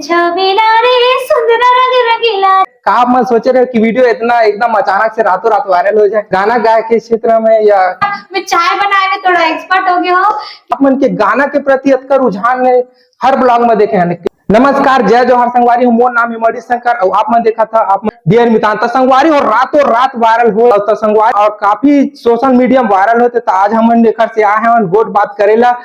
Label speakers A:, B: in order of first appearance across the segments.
A: छबीला रे सुंदर रंग रंगीला।
B: का आप मन सोचे रहे हो कि वीडियो इतना एकदम अचानक से रातों रात वायरल हो जाए? गाना गाय के क्षेत्र में या
A: मैं चाय बनाने में थोड़ा एक्सपर्ट हो गया हूँ।
B: आप मन के गाना के प्रति अतका रुझान है, हर ब्लॉग में देखे हैं। नमस्कार, जय जोहार संगवारी, मोर नाम है मणि शंकर और आप मन देखा था आप डियर मितान तो संगवारी और रातों रात वायरल हो तो संगवारी और काफी सोशल मीडिया में वायरल होते। तो आज हम लेकर से आए हैं गोट बात करेला।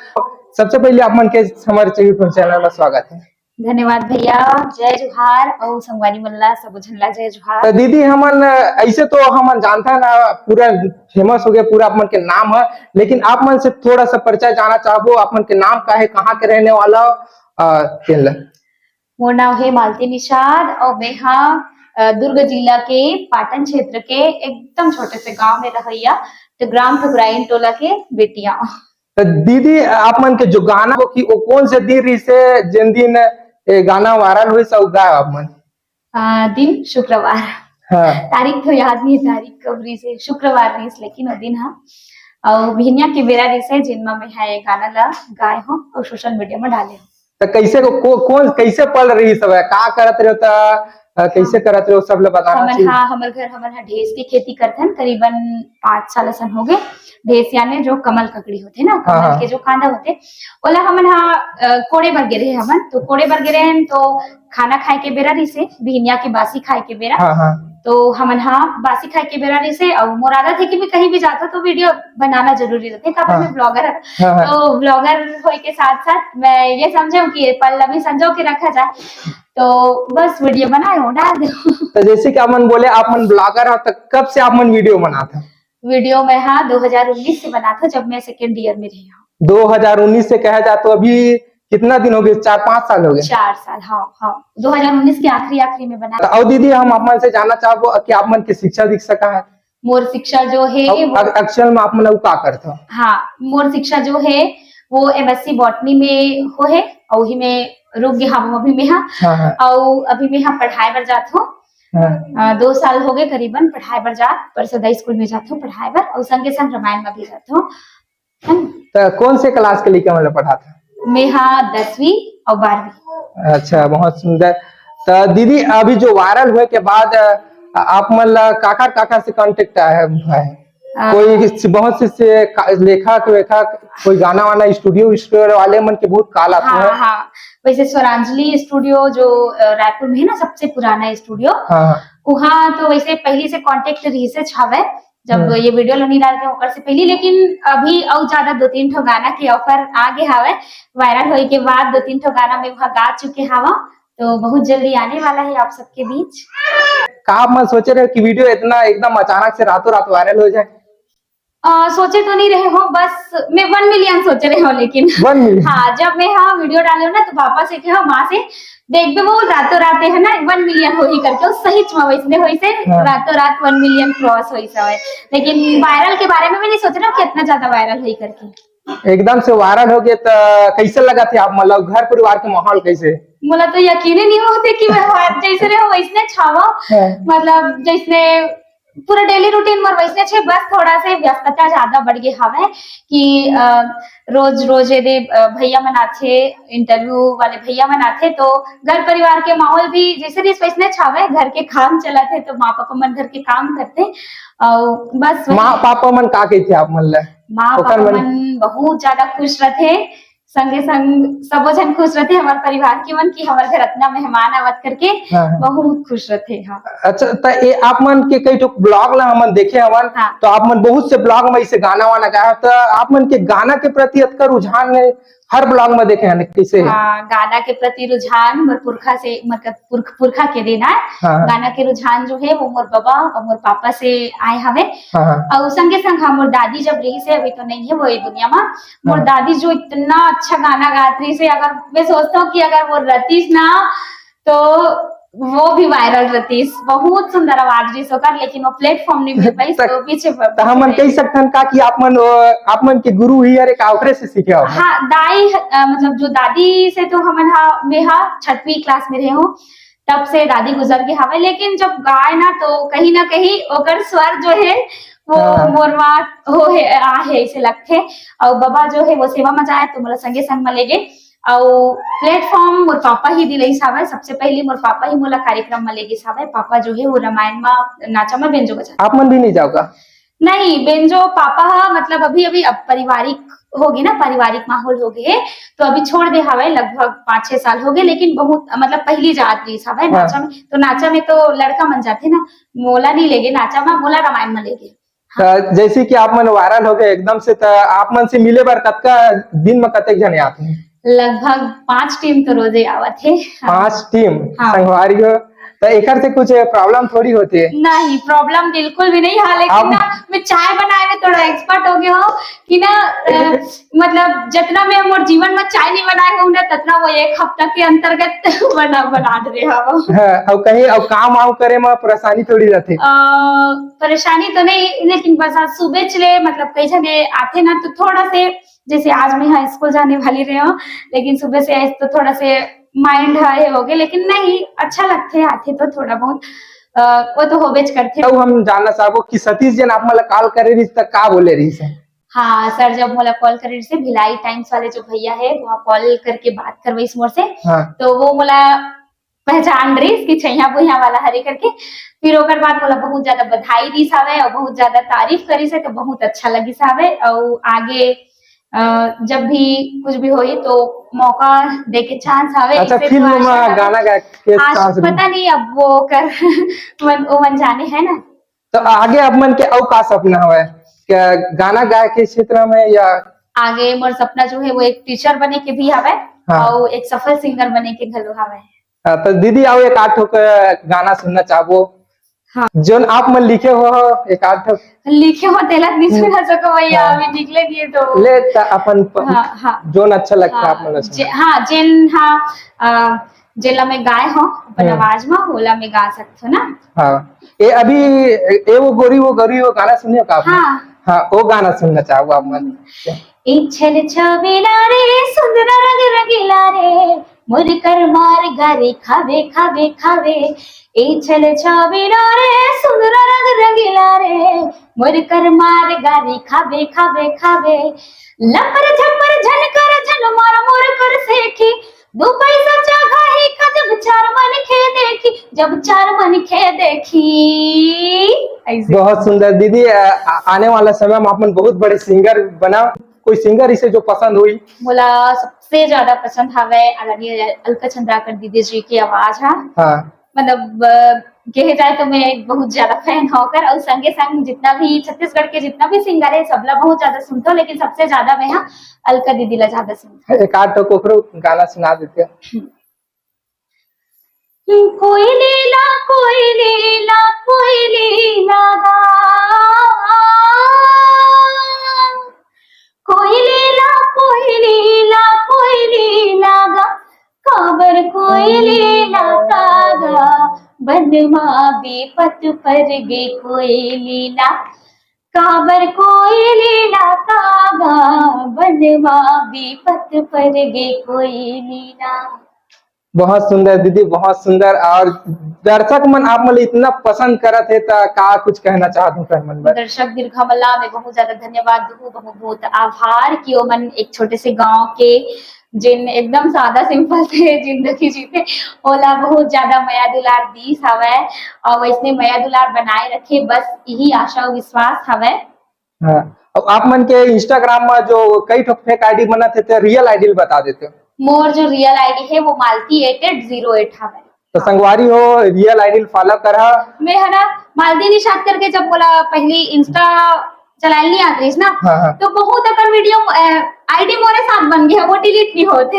B: सबसे पहले आप मन के हमारे यूट्यूब चैनल में स्वागत है।
A: धन्यवाद भैया, जय जोहार और संगवारी मल्ला सब झल्ला जय जोहार।
B: तो दीदी हमन ऐसे तो हमन जानता है ना, पूरा फेमस हो गया, पूरा आप मन के नाम है, लेकिन आप मन से थोड़ा सा परिचय जाना चाहबो। आप मन के नाम का है, कहाँ के रहने वाला?
A: मोर नाम है मालती निषाद और मैं हाँ दुर्ग जिला के पाटन क्षेत्र के एकदम छोटे से गांव में रहैया तो ग्राम ठकुराइन टोला के बेटिया।
B: तो दीदी आप मन के जो गाना हो कि वो कौन से दिन रही से जिन दिन गाना वायरल हुई सब गाय आप मन?
A: दिन शुक्रवार।
B: हाँ।
A: तारीख तो याद नहीं, तारीख कब रही से शुक्रवार नहीं, लेकिन वो दिन हाँ और भिनिया के बेरा रही से जिनमा में है गाना ला गाय हो और सोशल मीडिया में डाले हो।
B: तो कैसे कौन कैसे पल रही सब है, का करत रहे हो, कैसे करत रहे हो सब लोग बताना चाहिए।
A: हाँ हमारे घर हमारे ढेस की खेती करते हैं, करीबन 5 साल सन हो गए। ढेस यानी जो कमल ककड़ी होते ना, कमल के जो कांदा होते ओला हमन हाँ कोड़े बर गिरे हमन तो कोड़े बर गिरे हैं तो खाना खाए के बेरा रही से भिनिया के बासी खाए के बेरा तो हमन हाँ बासी खाए के बेरा रही से और मोर आदत है कि मैं कहीं भी जाता तो वीडियो बनाना जरूरी रहते है। मैं ब्लॉगर तो ब्लॉगर होए के साथ साथ मैं ये समझूं कि पल अभी संजो के रखा जाए तो बस वीडियो बनाए हो डाल दो।
B: तो जैसे कि आप मन बोले आप मन ब्लॉगर हो, तो कब से आप मन वीडियो बनाता?
A: वीडियो में हाँ 2019 से बना था, जब मैं सेकेंड ईयर में रही हूँ।
B: 2019 से कहा जाए तो अभी कितना दिन हो गए? 4-5 साल हो गए।
A: 4 साल हाँ 2019 के आखिरी में बना।
B: और दीदी हम आप मन से जानना चाहबो कि आप मन की शिक्षा दीक्षा का है?
A: मोर शिक्षा जो है
B: एक्चुअल में आप मन का करते?
A: हाँ मोर शिक्षा जो है वो MSc बॉटनी में हो है और वही में रुक गया हम अभी में हाँ और अभी में हाँ पढ़ाई बर जात हूँ। 2 साल हो गए करीबन पढ़ाई बर जात, परिषद स्कूल में जात हूँ पढ़ाई बर और संगे संग रामायण में भी जात हूँ।
B: तो कौन से क्लास के लिए मतलब पढ़ाता?
A: मैं हाँ 10वीं और 12वीं।
B: अच्छा, बहुत सुंदर। तो दीदी अभी जो वायरल हुए के बाद आप मतलब काका से कांटेक्ट आया है? कोई बहुत से लेखक वेखक कोई गाना वाना स्टूडियो वाले मन के बहुत काल आते हैं।
A: हाँ वैसे स्वरांजलि स्टूडियो जो रायपुर में है ना, सबसे पुराना स्टूडियो, वहाँ तो वैसे पहले से कांटेक्ट रही से छावे जब ये वीडियो नहीं डालते होकर से पहले, लेकिन अभी और ज्यादा 2-3 ठो गाना के ऑफर आगे हवे। वायरल होने के बाद 2-3 ठो गाना में वहाँ गा चुके हवा तो बहुत जल्दी आने वाला है आप सबके बीच।
B: का आप मन सोचे रहे कि वीडियो इतना एकदम अचानक से रातों रात वायरल हो जाए?
A: सोचे तो नहीं रहे हो, बस मैं 1 मिलियन सोच रहे हो, लेकिन
B: 1 मिलियन
A: हाँ जब मैं हाँ वीडियो डाले हो ना तो पापा से कहो माँ से देख वो रातों रात है ना 1 मिलियन हो ही करके सही वैसे वैसे रातों रात 1 मिलियन क्रॉस हो सब है। लेकिन वायरल के बारे में मैं नहीं सोच रहा कि इतना ज्यादा वायरल हो करके।
B: एकदम से वायरल हो गया तो कैसे लगा थे आप, मतलब घर परिवार के माहौल कैसे?
A: मुझे तो यकीन ही नहीं होते कि जैसे रहे वैसने छावा, मतलब जैसे पूरा डेली रूटीन में वैसने छे, बस थोड़ा से व्यस्तता ज्यादा बढ़ गई हवे कि रोज यदि भैया मनाथे इंटरव्यू वाले भैया मनाथे तो घर परिवार के माहौल भी जैसे वैसने छावे। घर के काम चला थे तो माँ पापा मन घर के काम करते और बस
B: माँ पापा मन का कहते आप मन?
A: माँ पापा मन बहुत ज्यादा खुश रहते, संगे संग सब जन खुश रहते हमारे परिवार के मन की हमारे घर इतना मेहमान आवत करके बहुत खुश रहते। हाँ
B: अच्छा, तो ये आप मन के कई तो ब्लॉग ला हमन देखे हवन तो आप मन बहुत से ब्लॉग में ऐसे गाना वाना गाया, तो आप मन के गाना के प्रति अतका रुझान है, हर ब्लॉग में देखे हैं कैसे?
A: गाना के प्रति रुझान मोर पुरखा से, मतलब पुरखा के देना है। गाना के रुझान जो है वो मोर बाबा और मोर पापा से आए हवे और संगे संग मोर दादी जब रही से, अभी तो नहीं है वो ये दुनिया में, मोर दादी जो इतना अच्छा गाना गाती से, अगर मैं सोचता हूँ कि अगर वो रहतीस ना तो वो भी वायरल रहतीस। बहुत सुंदर आवाज रही सोकर, लेकिन वो प्लेटफॉर्म नहीं मिल पाई तो पीछे
B: हम कह सकते हैं कि आप मन के गुरु ही अरे काउकरे से सीखे हो?
A: हाँ दाई मतलब जो दादी से तो हम मैं 6वीं क्लास में रहे हूँ तब से दादी गुजर के हवे, लेकिन जब गाय ना तो कहीं ना कहीं ओकर स्वर जो है वो मोरवा हो है ऐसे लगते। और बाबा जो है वो सेवा में जाए तो मोला संगे संग में ले गए और प्लेटफॉर्म मोर पापा ही दिलई सावे। सबसे पहली मोर पापा ही मोला कार्यक्रम में लेगे सावे। पापा जो है वो रामायण में नाचा में बेंजो बजा।
B: आप मन भी नहीं जाओगा?
A: नहीं, बेंजो पापा हा मतलब अभी अभी अब पारिवारिक होगी ना, पारिवारिक माहौल हो गए तो अभी छोड़ दे हवाए। लगभग 5-6 साल हो गए, लेकिन बहुत मतलब पहली जात रही हवाए नाचा में। तो नाचा में तो लड़का मन जाते ना, मोला नहीं लेगे नाचा में, मोला रामायण में लेगे।
B: तो जैसे कि आप मन वायरल हो गए एकदम से, तो आप मन से मिले बार कतका दिन में कतक जने आते हैं?
A: लगभग 5 टीम तो रोजे आवत है।
B: 5 टीम
A: हाँ।
B: संगवारी हो तो एकर से कुछ प्रॉब्लम थोड़ी होती है?
A: नहीं, प्रॉब्लम बिल्कुल भी नहीं है। लेकिन ना मैं चाय बनाने में थोड़ा एक्सपर्ट हो गया हूँ कि ना मतलब जितना मैं मोर जीवन में चाय नहीं बनाए हूँ ना, ततना वो 1 हफ्ता के अंतर्गत बना दे रहा हूँ।
B: और कहीं अब काम आम करे में परेशानी थोड़ी रहती?
A: परेशानी तो नहीं, लेकिन बस आज सुबह चले मतलब कई जने आते ना तो थोड़ा से, जैसे आज मैं यहाँ स्कूल जाने वाली रही हूँ, लेकिन सुबह से आए तो थोड़ा से माइंड है हो गया। लेकिन नहीं, अच्छा लगते आते तो थोड़ा बहुत वो तो होबेच करते।
B: तो हम जानना चाहबो कि सतीश जन आप मला कॉल करे रही तक का बोले रही से?
A: हाँ सर, जब मोला कॉल करे से भिलाई टाइम्स वाले जो भैया है वहाँ कॉल करके बात करवाई मोर से।
B: हाँ।
A: तो वो मोला पहचान रही कि छैया बुहिया वाला हरे करके। फिर ओकर बाद मोला बहुत ज्यादा बधाई दी सावे और बहुत ज्यादा तारीफ करी से, तो बहुत अच्छा लगी सावे। और आगे जब भी कुछ भी होई तो मौका देके चांस आवे।
B: अच्छा, फिल्म में गाना गा के चांस
A: पता नहीं अब वो कर वो मन जाने है ना।
B: तो आगे आप मन के औ का सपना है क्या, गाना गाय के क्षेत्र में या?
A: आगे मोर सपना जो है वो एक टीचर बने के भी हवे।
B: हाँ।
A: और एक सफल सिंगर बने के घलो हवे।
B: तो दीदी आओ एक आठ गाना सुनना चाहबो।
A: हाँ।
B: जोन आप मन लिखे हो एक आठ
A: लिखे हो तेला नहीं सुना सको भैया। हाँ। अभी निकले दिए तो
B: ले अपन
A: हाँ।
B: जोन अच्छा लगता
A: हाँ।
B: आप मन
A: हाँ जेन हाँ जेला में गाय हो अपन आवाज में ओला में गा सकते हो ना।
B: हाँ, ये अभी वो गोरी वो गाना सुनियो का आपने? हाँ, वो गाना सुनना चाहूँ आप मन।
A: एक छल छबीला रे सुंदर रंग रंगीला रे, मुर कर मार गारी खावे खावे खावे। एक छल छबीला रे सुंदर रंग रंगीला रे, मुर कर मार गारी खावे खावे खावे। लपर झपर झनकर झन मार मोर कर सेखी, 2 पैसा चाहा ही का जब 4 मन खे देखी, जब 4 मन खे देखी।
B: बहुत सुंदर दीदी, आने वाला समय में अपन बहुत बड़े सिंगर बना। कोई सिंगर इसे जो पसंद हुई? मोला
A: सबसे ज्यादा पसंद हवे आदरणीय अलका चंद्राकर दीदी जी की आवाज है।
B: हाँ।
A: मतलब कहे जाए तो मैं बहुत ज्यादा फैन होकर, और संगे संग जितना भी छत्तीसगढ़ के जितना भी सिंगर है सबला बहुत ज्यादा सुनता हूँ, लेकिन सबसे ज्यादा मैं अलका दीदी ला ज्यादा सुनता हूँ।
B: एक आध कोकरो गाना सुना देते हैं।
A: कोई लीला कोई लीला कोई लीला गा, कोई लीला कोई लीला कोई लीला गा, काबर कोई लीला कागा, बनमा बेपत पर गे कोई लीला, काबर कोई लीला कागा, बनमा बेपत पर गे कोई लीला।
B: बहुत सुंदर दीदी, बहुत सुंदर। और दर्शक मन आप मन इतना पसंद करत है तो का कुछ कहना चाहत हूँ मन पर?
A: दर्शक दीर्घा मल्ला मैं बहुत ज्यादा धन्यवाद दूँ, बहुत बहुत आभार कि वो मन एक छोटे से गांव के जिन एकदम सादा सिंपल से जिंदगी जीते ओला बहुत ज्यादा माया दुलार दी हवे, और वैसे माया दुलार बनाए रखे, बस यही आशा और विश्वास हवे।
B: हाँ, अब आप मन के इंस्टाग्राम में जो कई ठो फेक आईडी बना थे, रियल आईडी बता देते हो?
A: मोर जो रियल आईडी है वो मालती 8808 हवे।
B: तो संगवारी हो रियल आईडी फॉलो करा।
A: मैं है ना मालती निशात करके जब बोला पहली इंस्टा चलाने नहीं आती ना। हाँ। तो बहुत अगर वीडियो आईडी मोरे साथ बन गया, वो डिलीट नहीं होते।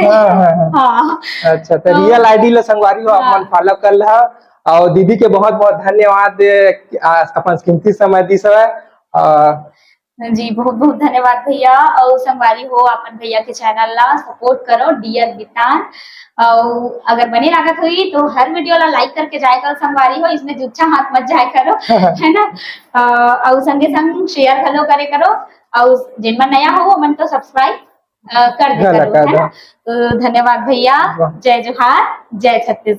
A: हाँ।
B: अच्छा, तो रियल आईडी ला संगवारी हो आप मन फॉलो कर ला। और दीदी के बहुत बहुत धन्यवाद अपन कीमती समय दी सब।
A: जी बहुत बहुत धन्यवाद भैया। और संगवारी हो अपन भैया के चैनल ला सपोर्ट करो डियर बितान। और अगर बने लागत हुई तो हर वीडियो ला लाइक करके जाए करो संगवारी हो, इसमें जुच्छा हाथ मत जाए करो है ना। और संगे संग शेयर घलो करे करो, और जिन मन नया हो वो मन तो सब्सक्राइब कर दे करो, है ना। तो धन्यवाद भैया, जय जोहार, जय छत्तीसगढ़।